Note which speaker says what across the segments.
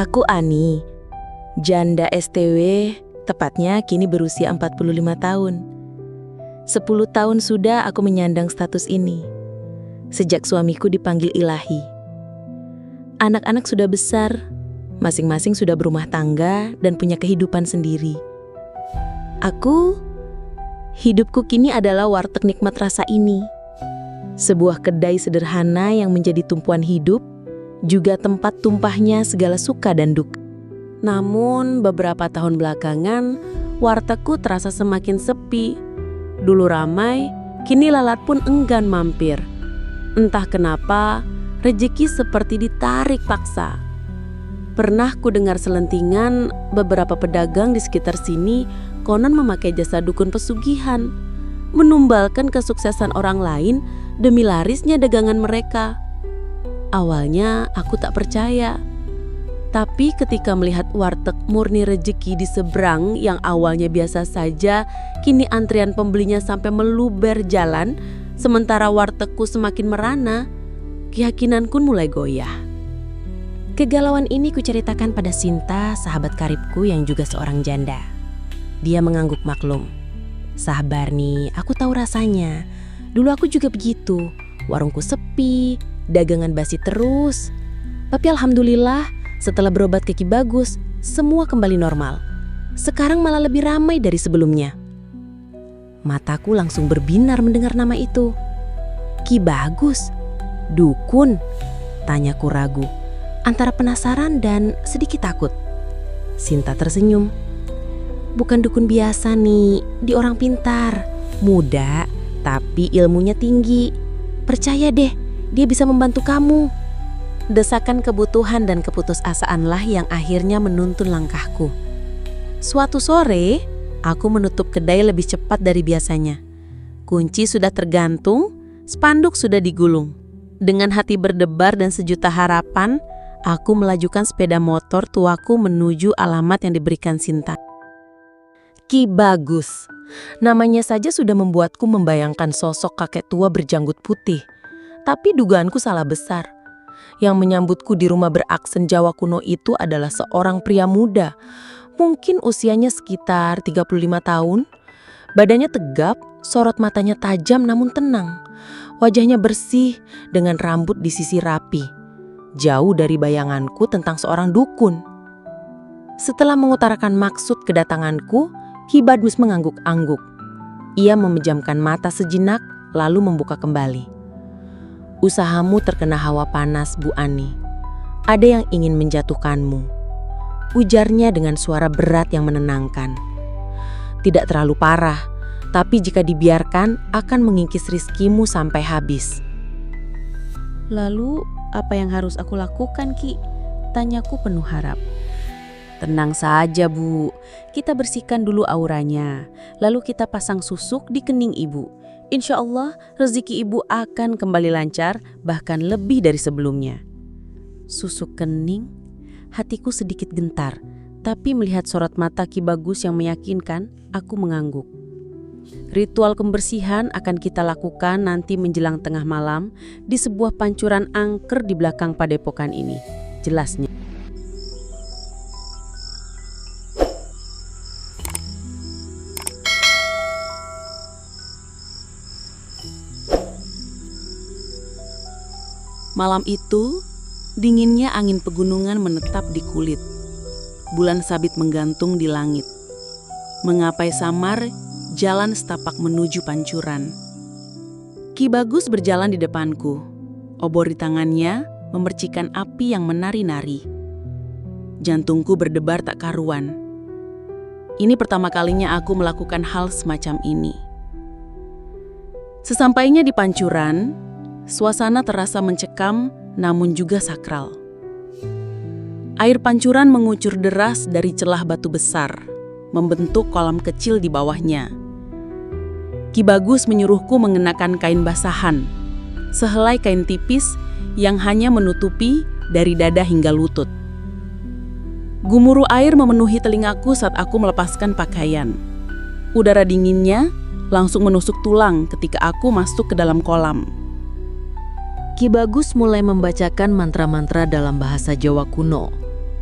Speaker 1: Aku Ani, janda STW, tepatnya kini berusia 45 tahun. 10 tahun sudah aku menyandang status ini, sejak suamiku dipanggil Ilahi. Anak-anak sudah besar, masing-masing sudah berumah tangga dan punya kehidupan sendiri. Hidupku kini adalah warteg nikmat rasa ini. Sebuah kedai sederhana yang menjadi tumpuan hidup, juga tempat tumpahnya segala suka dan duka.
Speaker 2: Namun beberapa tahun belakangan, wartegku terasa semakin sepi. Dulu ramai, kini lalat pun enggan mampir. Entah kenapa, rezeki seperti ditarik paksa. Pernah ku dengar selentingan beberapa pedagang di sekitar sini konon memakai jasa dukun pesugihan, menumbalkan kesuksesan orang lain demi larisnya dagangan mereka. Awalnya aku tak percaya. Tapi ketika melihat warteg murni rezeki di seberang yang awalnya biasa saja, kini antrian pembelinya sampai meluber jalan, sementara wartegku semakin merana, keyakinanku mulai goyah.
Speaker 3: Kegalauan ini kuceritakan pada Sinta, sahabat karibku yang juga seorang janda. Dia mengangguk maklum. Sabar nih, aku tahu rasanya. Dulu aku juga begitu. Warungku sepi, dagangan basi terus. Tapi alhamdulillah, setelah berobat ke Ki Bagus, semua kembali normal. Sekarang malah lebih ramai dari sebelumnya. Mataku langsung berbinar mendengar nama itu. Ki Bagus? Dukun? Tanyaku ragu, antara penasaran dan sedikit takut. Sinta tersenyum. Bukan dukun biasa nih, dia orang pintar. Muda, tapi ilmunya tinggi. Percaya deh, dia bisa membantu kamu. Desakan kebutuhan dan keputusasaanlah yang akhirnya menuntun langkahku. Suatu sore, aku menutup kedai lebih cepat dari biasanya. Kunci sudah tergantung, spanduk sudah digulung. Dengan hati berdebar dan sejuta harapan, aku melajukan sepeda motor tuaku menuju alamat yang diberikan Sinta. Ki Bagus, namanya saja sudah membuatku membayangkan sosok kakek tua berjanggut putih. Tapi dugaanku salah besar. Yang menyambutku di rumah beraksen Jawa kuno itu adalah seorang pria muda. Mungkin usianya sekitar 35 tahun. Badannya tegap, sorot matanya tajam namun tenang. Wajahnya bersih dengan rambut disisir rapi. Jauh dari bayanganku tentang seorang dukun. Setelah mengutarakan maksud kedatanganku, Ki Bagus mengangguk-angguk. Ia memejamkan mata sejenak lalu membuka kembali. Usahamu terkena hawa panas, Bu Ani. Ada yang ingin menjatuhkanmu. Ujarnya dengan suara berat yang menenangkan. Tidak terlalu parah, tapi jika dibiarkan akan mengikis rizkimu sampai habis.
Speaker 2: Lalu, apa yang harus aku lakukan, Ki? Tanyaku penuh harap. Tenang saja, Bu. Kita bersihkan dulu auranya. Lalu kita pasang susuk di kening Ibu. Insya Allah rezeki Ibu akan kembali lancar, bahkan lebih dari sebelumnya. Susuk kening? Hatiku sedikit gentar. Tapi melihat sorot mata Ki Bagus yang meyakinkan, aku mengangguk. Ritual pembersihan akan kita lakukan nanti menjelang tengah malam di sebuah pancuran angker di belakang padepokan ini. Jelasnya. Malam itu, dinginnya angin pegunungan menetap di kulit. Bulan sabit menggantung di langit. Mengapai samar, jalan setapak menuju pancuran. Ki Bagus berjalan di depanku. Obor di tangannya memercikan api yang menari-nari. Jantungku berdebar tak karuan. Ini pertama kalinya aku melakukan hal semacam ini. Sesampainya di pancuran, suasana terasa mencekam namun juga sakral. Air pancuran mengucur deras dari celah batu besar, membentuk kolam kecil di bawahnya. Ki Bagus menyuruhku mengenakan kain basahan, sehelai kain tipis yang hanya menutupi dari dada hingga lutut. Gumuruh air memenuhi telingaku saat aku melepaskan pakaian. Udara dinginnya langsung menusuk tulang ketika aku masuk ke dalam kolam.
Speaker 1: Ki Bagus mulai membacakan mantra-mantra dalam bahasa Jawa kuno.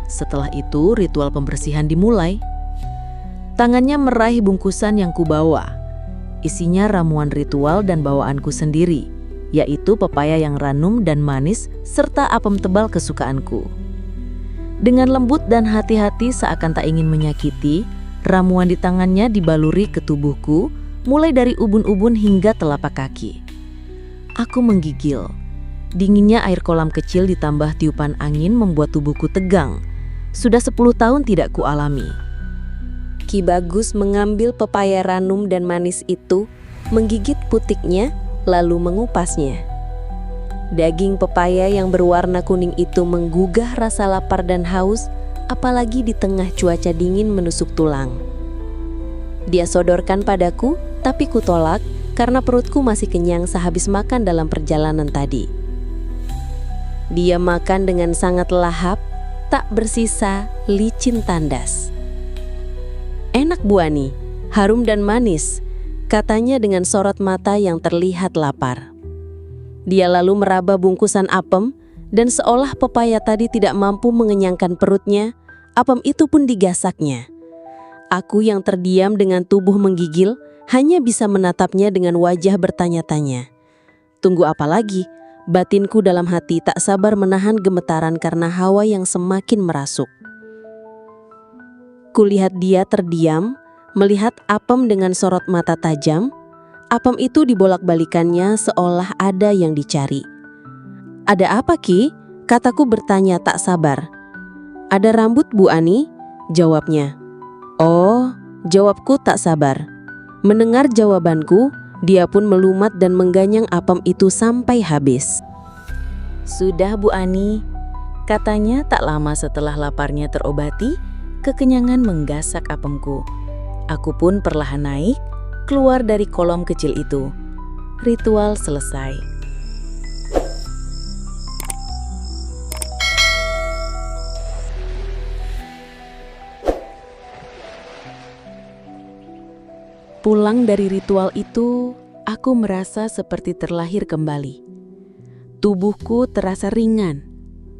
Speaker 1: Setelah itu ritual pembersihan dimulai. Tangannya meraih bungkusan yang kubawa. Isinya ramuan ritual dan bawaanku sendiri, yaitu pepaya yang ranum dan manis serta apem tebal kesukaanku. Dengan lembut dan hati-hati seakan tak ingin menyakiti, ramuan di tangannya dibaluri ke tubuhku, mulai dari ubun-ubun hingga telapak kaki. Aku menggigil. Dinginnya air kolam kecil ditambah tiupan angin membuat tubuhku tegang. Sudah 10 tahun tidak kualami.
Speaker 2: Ki Bagus mengambil pepaya ranum dan manis itu, menggigit putiknya, lalu mengupasnya. Daging pepaya yang berwarna kuning itu menggugah rasa lapar dan haus, apalagi di tengah cuaca dingin menusuk tulang. Dia sodorkan padaku, tapi kutolak karena perutku masih kenyang sehabis makan dalam perjalanan tadi. Dia makan dengan sangat lahap, tak bersisa licin tandas. "Enak Bu Ani, harum dan manis," katanya dengan sorot mata yang terlihat lapar. Dia lalu meraba bungkusan apem, dan seolah pepaya tadi tidak mampu mengenyangkan perutnya, apem itu pun digasaknya. Aku yang terdiam dengan tubuh menggigil, hanya bisa menatapnya dengan wajah bertanya-tanya. Tunggu apa lagi? Batinku dalam hati tak sabar menahan gemetaran karena hawa yang semakin merasuk. Kulihat dia terdiam, melihat apem dengan sorot mata tajam. Apem itu dibolak-balikannya seolah ada yang dicari. "Ada apa, Ki?" kataku bertanya tak sabar. "Ada rambut Bu Ani," jawabnya. "Oh," jawabku tak sabar. Mendengar jawabanku, dia pun melumat dan mengganyang apem itu sampai habis.
Speaker 1: "Sudah Bu Ani," katanya tak lama setelah laparnya terobati. Kekenyangan menggasak apemku. Aku pun perlahan naik, keluar dari kolom kecil itu. Ritual selesai. Pulang dari ritual itu, aku merasa seperti terlahir kembali. Tubuhku terasa ringan,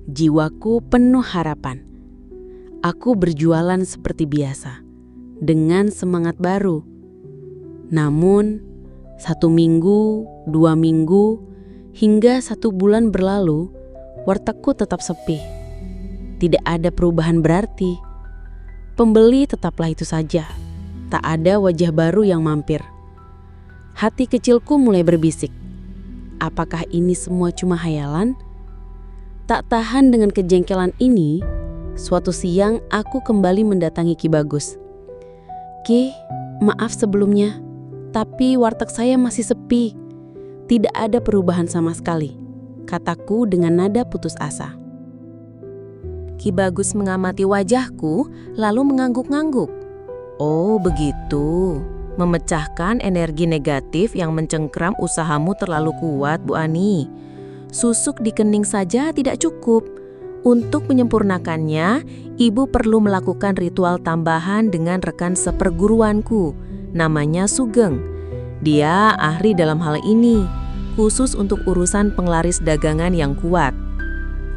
Speaker 1: jiwaku penuh harapan. Aku berjualan seperti biasa, dengan semangat baru. Namun, 1 minggu, 2 minggu, hingga 1 bulan berlalu, wartegku tetap sepi. Tidak ada perubahan berarti. Pembeli tetaplah itu saja. Tak ada wajah baru yang mampir. Hati kecilku mulai berbisik. Apakah ini semua cuma hayalan? Tak tahan dengan kejengkelan ini, suatu siang aku kembali mendatangi Ki Bagus. "Ki, maaf sebelumnya, tapi warteg saya masih sepi. Tidak ada perubahan sama sekali," kataku dengan nada putus asa. Ki Bagus mengamati wajahku lalu mengangguk-ngangguk. "Oh begitu, memecahkan energi negatif yang mencengkram usahamu terlalu kuat Bu Ani. Susuk di kening saja tidak cukup. Untuk menyempurnakannya, Ibu perlu melakukan ritual tambahan dengan rekan seperguruanku, namanya Sugeng. Dia ahli dalam hal ini, khusus untuk urusan penglaris dagangan yang kuat."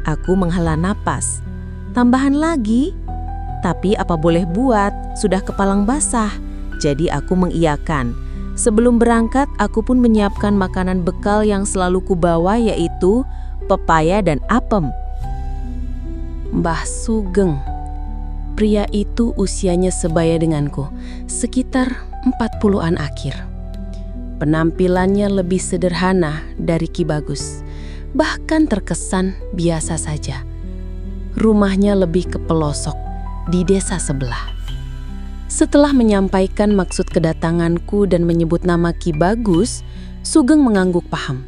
Speaker 1: Aku menghela napas. Tambahan lagi? Tapi apa boleh buat, sudah kepalang basah. Jadi aku mengiyakan. Sebelum berangkat, aku pun menyiapkan makanan bekal yang selalu kubawa, yaitu pepaya dan apem. Mbah Sugeng. Pria itu usianya sebaya denganku, sekitar 40-an akhir. Penampilannya lebih sederhana dari Ki Bagus, bahkan terkesan biasa saja. Rumahnya lebih ke pelosok, di desa sebelah. Setelah menyampaikan maksud kedatanganku dan menyebut nama Ki Bagus, Sugeng mengangguk paham.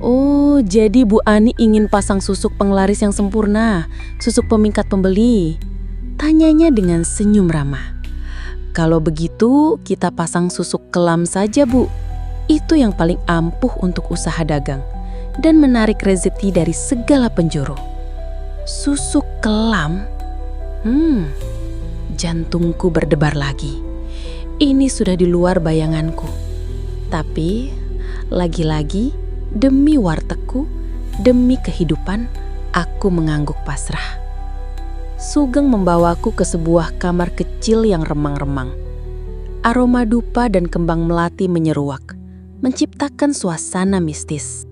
Speaker 1: "Oh, jadi Bu Ani ingin pasang susuk penglaris yang sempurna, susuk pemingkat pembeli?" tanyanya dengan senyum ramah. "Kalau begitu, kita pasang susuk kelam saja Bu. Itu yang paling ampuh untuk usaha dagang dan menarik rezeki dari segala penjuru." Susuk kelam? Jantungku berdebar lagi. Ini sudah di luar bayanganku. Tapi, lagi-lagi, demi wartegku, demi kehidupan, aku mengangguk pasrah.
Speaker 2: Sugeng membawaku ke sebuah kamar kecil yang remang-remang. Aroma dupa dan kembang melati menyeruak, menciptakan suasana mistis.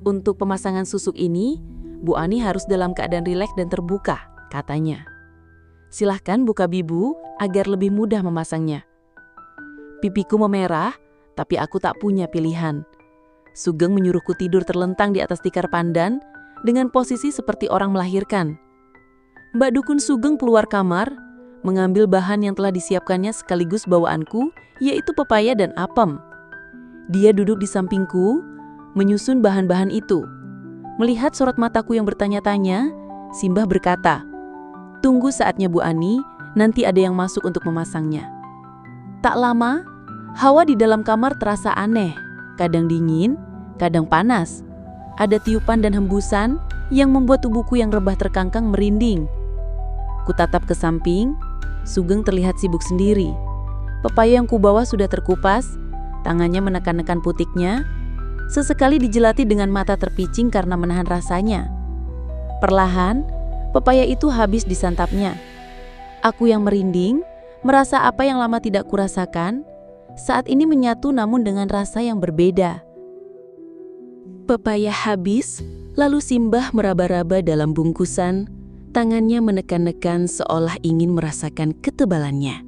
Speaker 1: Untuk pemasangan susuk ini, Bu Ani harus dalam keadaan rileks dan terbuka, katanya. Silahkan buka bibu agar lebih mudah memasangnya. Pipiku memerah, tapi aku tak punya pilihan. Sugeng menyuruhku tidur terlentang di atas tikar pandan dengan posisi seperti orang melahirkan. Mbak Dukun Sugeng keluar kamar, mengambil bahan yang telah disiapkannya sekaligus bawaanku, yaitu pepaya dan apem. Dia duduk di sampingku, menyusun bahan-bahan itu. Melihat sorot mataku yang bertanya-tanya, Simbah berkata, "Tunggu saatnya Bu Ani, nanti ada yang masuk untuk memasangnya." Tak lama, hawa di dalam kamar terasa aneh, kadang dingin, kadang panas. Ada tiupan dan hembusan yang membuat tubuhku yang rebah terkangkang merinding. Kutatap ke samping, Sugeng terlihat sibuk sendiri. Pepaya yang kubawa sudah terkupas, tangannya menekan-nekan putiknya. Sesekali dijelati dengan mata terpicing karena menahan rasanya. Perlahan, pepaya itu habis disantapnya. Aku yang merinding, merasa apa yang lama tidak kurasakan, saat ini menyatu namun dengan rasa yang berbeda. Pepaya habis, lalu Simbah meraba-raba dalam bungkusan, tangannya menekan-nekan seolah ingin merasakan ketebalannya.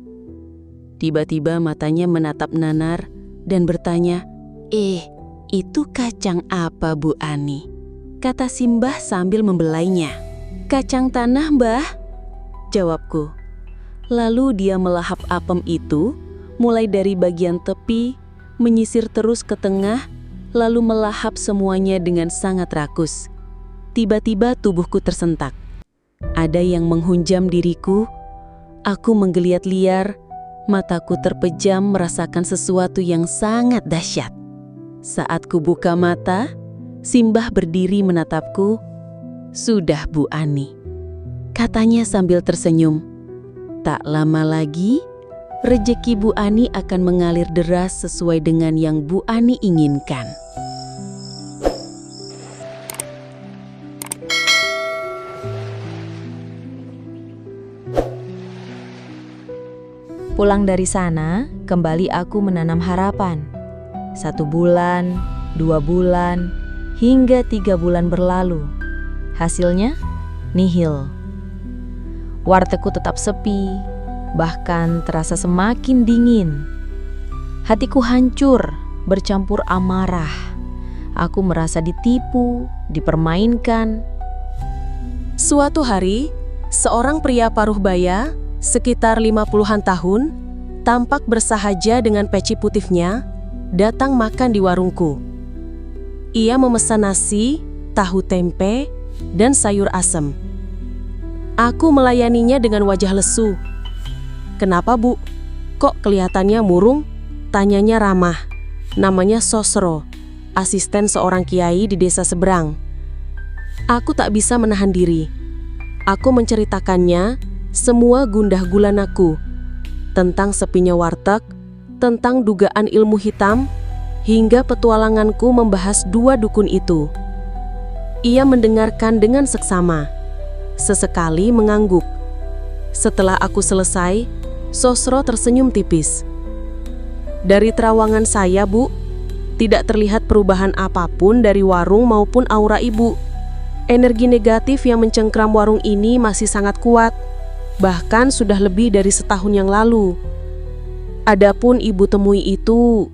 Speaker 1: Tiba-tiba matanya menatap nanar dan bertanya, itu kacang apa Bu Ani?" kata Simbah sambil membelainya. "Kacang tanah, Mbah," jawabku. Lalu dia melahap apem itu, mulai dari bagian tepi, menyisir terus ke tengah, lalu melahap semuanya dengan sangat rakus. Tiba-tiba tubuhku tersentak. Ada yang menghunjam diriku. Aku menggeliat liar, mataku terpejam merasakan sesuatu yang sangat dahsyat. Saat ku buka mata, Simbah berdiri menatapku. "Sudah Bu Ani," katanya sambil tersenyum. Tak lama lagi, rejeki Bu Ani akan mengalir deras sesuai dengan yang Bu Ani inginkan. Pulang dari sana, kembali aku menanam harapan. 1 bulan, 2 bulan, hingga 3 bulan berlalu. Hasilnya, nihil. Wartegku tetap sepi, bahkan terasa semakin dingin. Hatiku hancur, bercampur amarah. Aku merasa ditipu, dipermainkan.
Speaker 2: Suatu hari, seorang pria paruh baya, sekitar 50-an tahun, tampak bersahaja dengan peci putihnya, datang makan di warungku. Ia memesan nasi, tahu tempe, dan sayur asem. Aku melayaninya dengan wajah lesu. "Kenapa, Bu? Kok kelihatannya murung?" tanyanya ramah. Namanya Sosro, asisten seorang kiai di desa seberang. Aku tak bisa menahan diri. Aku menceritakannya semua gundah gulanaku, tentang sepinya warteg, tentang dugaan ilmu hitam, hingga petualanganku membahas 2 dukun itu. Ia mendengarkan dengan seksama, sesekali mengangguk. Setelah aku selesai, Sosro tersenyum tipis. "Dari terawangan saya, Bu, tidak terlihat perubahan apapun dari warung maupun aura Ibu. Energi negatif yang mencengkram warung ini masih sangat kuat. Bahkan sudah lebih dari setahun yang lalu. Adapun Ibu temui itu..."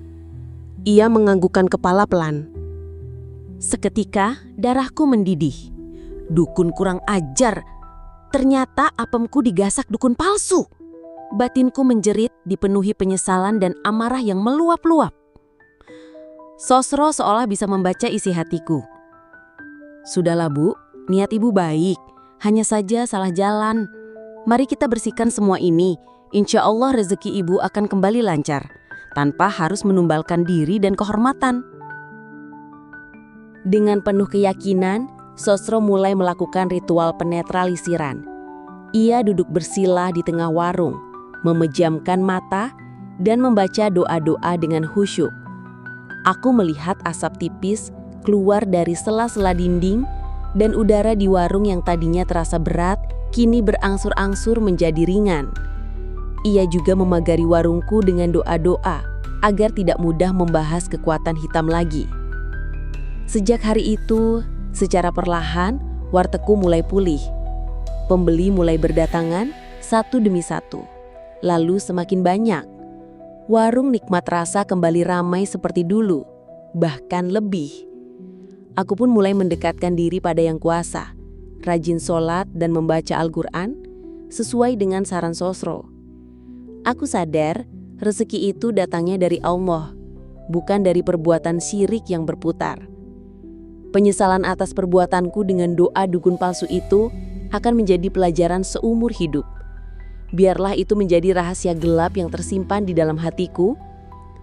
Speaker 2: Ia menganggukkan kepala pelan. Seketika darahku mendidih. Dukun kurang ajar. Ternyata apemku digasak dukun palsu. Batinku menjerit, dipenuhi penyesalan dan amarah yang meluap-luap. Sosro seolah bisa membaca isi hatiku. "Sudahlah Bu, niat Ibu baik. Hanya saja salah jalan. Mari kita bersihkan semua ini. Insya Allah rezeki Ibu akan kembali lancar, tanpa harus menumbalkan diri dan kehormatan." Dengan penuh keyakinan, Sosro mulai melakukan ritual penetralisiran. Ia duduk bersila di tengah warung, memejamkan mata, dan membaca doa-doa dengan khusyuk. Aku melihat asap tipis keluar dari sela-sela dinding, dan udara di warung yang tadinya terasa berat kini berangsur-angsur menjadi ringan. Ia juga memagari warungku dengan doa-doa agar tidak mudah membahas kekuatan hitam lagi. Sejak hari itu, secara perlahan, wartegku mulai pulih. Pembeli mulai berdatangan satu demi satu, lalu semakin banyak. Warung Nikmat Rasa kembali ramai seperti dulu, bahkan lebih. Aku pun mulai mendekatkan diri pada Yang Kuasa, rajin sholat dan membaca Al-Quran sesuai dengan saran Sosro. Aku sadar rezeki itu datangnya dari Allah, bukan dari perbuatan syirik yang berputar. Penyesalan atas perbuatanku dengan doa dukun palsu itu akan menjadi pelajaran seumur hidup. Biarlah itu menjadi rahasia gelap yang tersimpan di dalam hatiku,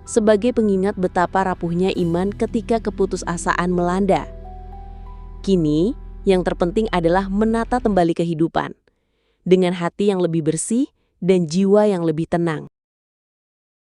Speaker 2: sebagai pengingat betapa rapuhnya iman ketika keputusasaan melanda. Kini, yang terpenting adalah menata kembali kehidupan, dengan hati yang lebih bersih dan jiwa yang lebih tenang.